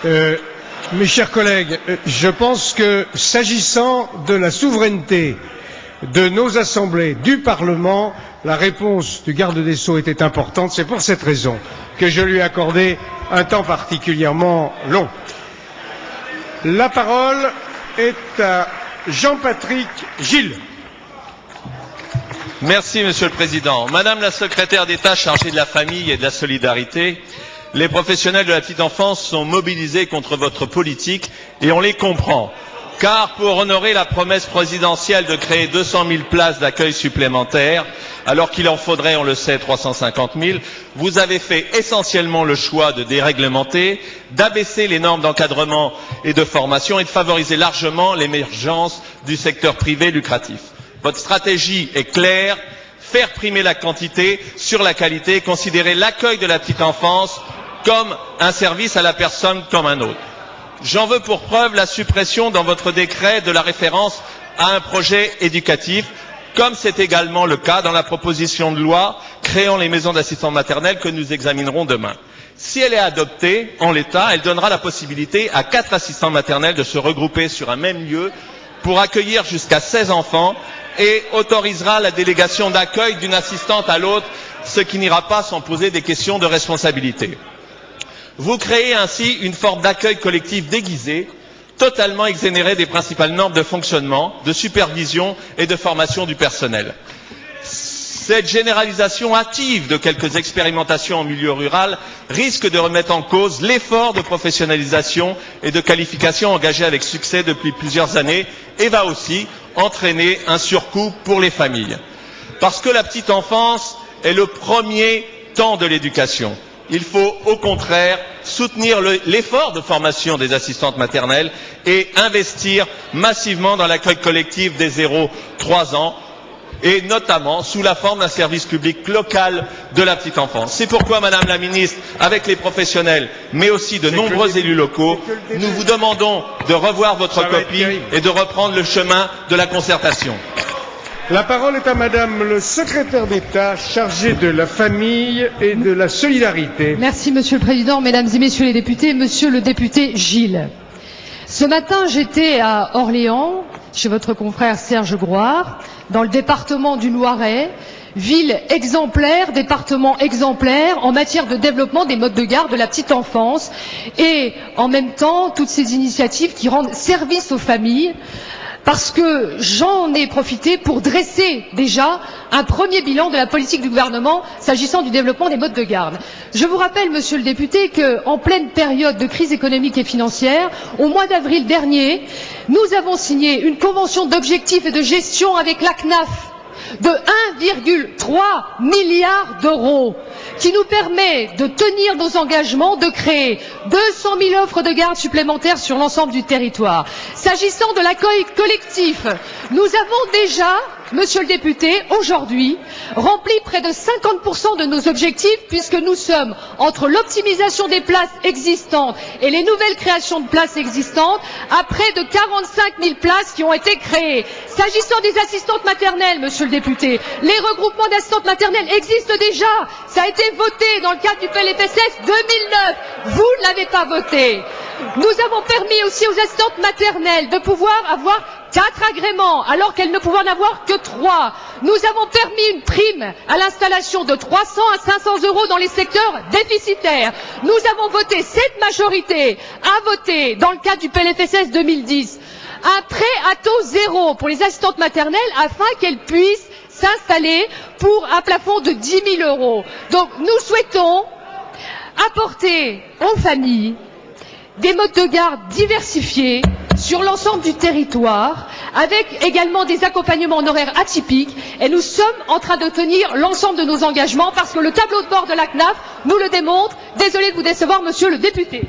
Mes chers collègues, je pense que s'agissant de la souveraineté de nos assemblées, du Parlement, la réponse du garde des Sceaux était importante. C'est pour cette raison que je lui ai accordé un temps particulièrement long. La parole est à Jean-Patrick Gille. Merci, Monsieur le Président. Madame la secrétaire d'État chargée de la famille et de la solidarité, les professionnels de la petite enfance sont mobilisés contre votre politique et on les comprend. Car pour honorer la promesse présidentielle de créer 200 000 places d'accueil supplémentaires, alors qu'il en faudrait, on le sait, 350 000, vous avez fait essentiellement le choix de déréglementer, d'abaisser les normes d'encadrement et de formation et de favoriser largement l'émergence du secteur privé lucratif. Votre stratégie est claire, faire primer la quantité sur la qualité, considérer l'accueil de la petite enfance comme un service à la personne comme un autre. J'en veux pour preuve la suppression dans votre décret de la référence à un projet éducatif, comme c'est également le cas dans la proposition de loi créant les maisons d'assistants maternels que nous examinerons demain. Si elle est adoptée en l'état, elle donnera la possibilité à 4 assistants maternels de se regrouper sur un même lieu pour accueillir jusqu'à 16 enfants et autorisera la délégation d'accueil d'une assistante à l'autre, ce qui n'ira pas sans poser des questions de responsabilité. Vous créez ainsi une forme d'accueil collectif déguisé, totalement exonéré des principales normes de fonctionnement, de supervision et de formation du personnel. Cette généralisation hâtive de quelques expérimentations en milieu rural risque de remettre en cause l'effort de professionnalisation et de qualification engagé avec succès depuis plusieurs années et va aussi entraîner un surcoût pour les familles. Parce que la petite enfance est le premier temps de l'éducation. Il faut au contraire soutenir l'effort de formation des assistantes maternelles et investir massivement dans l'accueil collectif des 0-3 ans et notamment sous la forme d'un service public local de la petite enfance. C'est pourquoi, Madame la Ministre, avec les professionnels, mais aussi de nombreux élus locaux, nous vous demandons de revoir votre copie et de reprendre le chemin de la concertation. La parole est à Madame le secrétaire d'État chargé de la famille et de la solidarité. Merci Monsieur le Président, Mesdames et Messieurs les députés, Monsieur le député Gille. Ce matin, j'étais à Orléans, chez votre confrère Serge Grouard, dans le département du Loiret, ville exemplaire, département exemplaire en matière de développement des modes de garde de la petite enfance et en même temps toutes ces initiatives qui rendent service aux familles. Parce que j'en ai profité pour dresser déjà un premier bilan de la politique du gouvernement s'agissant du développement des modes de garde. Je vous rappelle, monsieur le député, qu'en pleine période de crise économique et financière, au mois d'avril dernier, nous avons signé une convention d'objectifs et de gestion avec la CNAF de 1,3 milliard d'euros qui nous permet de tenir nos engagements de créer 200 000 offres de garde supplémentaires sur l'ensemble du territoire. S'agissant de l'accueil collectif, nous avons déjà, monsieur le député, aujourd'hui, rempli près de 50% de nos objectifs puisque nous sommes entre l'optimisation des places existantes et les nouvelles créations de places existantes à près de 45 000 places qui ont été créées. S'agissant des assistantes maternelles, monsieur le député, les regroupements d'assistantes maternelles existent déjà. Ça a été voté dans le cadre du PLFSS 2009. Vous ne l'avez pas voté. Nous avons permis aussi aux assistantes maternelles de pouvoir avoir 4 agréments, alors qu'elles ne pouvaient en avoir que 3. Nous avons permis une prime à l'installation de 300 à 500 euros dans les secteurs déficitaires. Nous avons voté, cette majorité a voté, dans le cadre du PLFSS 2010, un prêt à taux zéro pour les assistantes maternelles afin qu'elles puissent s'installer pour un plafond de 10 000 euros. Donc nous souhaitons apporter aux familles des modes de garde diversifiés sur l'ensemble du territoire, avec également des accompagnements en horaires atypiques, et nous sommes en train de tenir l'ensemble de nos engagements parce que le tableau de bord de la CNAF nous le démontre. Désolé de vous décevoir, monsieur le député.